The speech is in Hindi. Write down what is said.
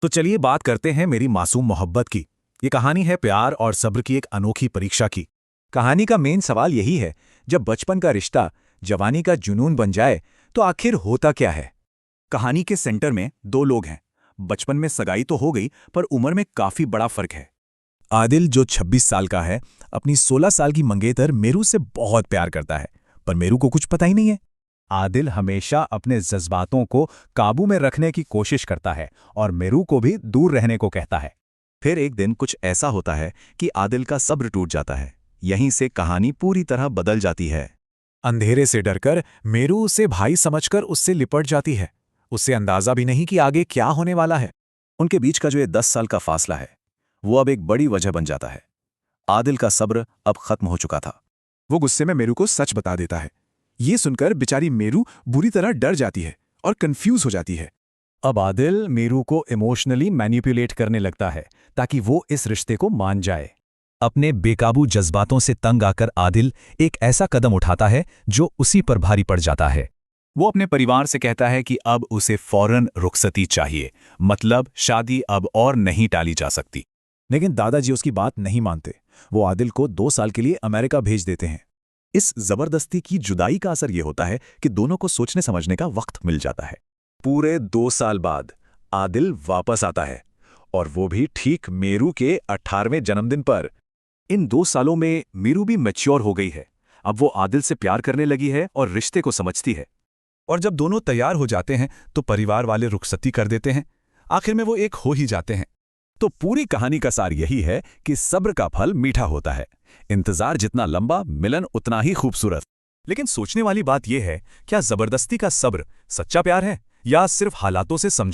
तो चलिए बात करते हैं मेरी मासूम मोहब्बत की। ये कहानी है प्यार और सब्र की एक अनोखी परीक्षा की। कहानी का मेन सवाल यही है, जब बचपन का रिश्ता जवानी का जुनून बन जाए तो आखिर होता क्या है। कहानी के सेंटर में दो लोग हैं। बचपन में सगाई तो हो गई, पर उम्र में काफी बड़ा फर्क है। आदिल जो 26 साल का है, अपनी 16 साल की मंगेतर मेरू से बहुत प्यार करता है, पर मेरू को कुछ पता ही नहीं है। आदिल हमेशा अपने जज्बातों को काबू में रखने की कोशिश करता है और मेरू को भी दूर रहने को कहता है। फिर एक दिन कुछ ऐसा होता है कि आदिल का सब्र टूट जाता है। यहीं से कहानी पूरी तरह बदल जाती है। अंधेरे से डरकर मेरू उसे भाई समझकर उससे लिपट जाती है। उसे अंदाजा भी नहीं कि आगे क्या होने वाला है। उनके बीच का जो ये 10 साल का फासला है, वो अब एक बड़ी वजह बन जाता है। आदिल का सब्र अब खत्म हो चुका था। वो गुस्से में मेरू को सच बता देता है। ये सुनकर बेचारी मेरू बुरी तरह डर जाती है और कंफ्यूज हो जाती है। अब आदिल मेरू को इमोशनली मैनिपुलेट करने लगता है ताकि वो इस रिश्ते को मान जाए। अपने बेकाबू जज्बातों से तंग आकर आदिल एक ऐसा कदम उठाता है जो उसी पर भारी पड़ जाता है। वो अपने परिवार से कहता है कि अब उसे फौरन रुखसती चाहिए, मतलब शादी अब और नहीं टाली जा सकती। लेकिन दादाजी उसकी बात नहीं मानते। वो आदिल को 2 साल के लिए अमेरिका भेज देते हैं। इस जबरदस्ती की जुदाई का असर यह होता है कि दोनों को सोचने समझने का वक्त मिल जाता है। पूरे 2 साल बाद आदिल वापस आता है, और वो भी ठीक मेरू के 18वें जन्मदिन पर। इन 2 सालों में मेरू भी मैच्योर हो गई है। अब वो आदिल से प्यार करने लगी है और रिश्ते को समझती है। और जब दोनों तैयार हो जाते हैं तो परिवार वाले रुखसती कर देते हैं। आखिर में वो एक हो ही जाते हैं। तो पूरी कहानी का सार यही है कि सब्र का फल मीठा होता है। इंतजार जितना लंबा, मिलन उतना ही खूबसूरत। लेकिन सोचने वाली बात यह है, क्या जबरदस्ती का सब्र सच्चा प्यार है या सिर्फ हालातों से समझ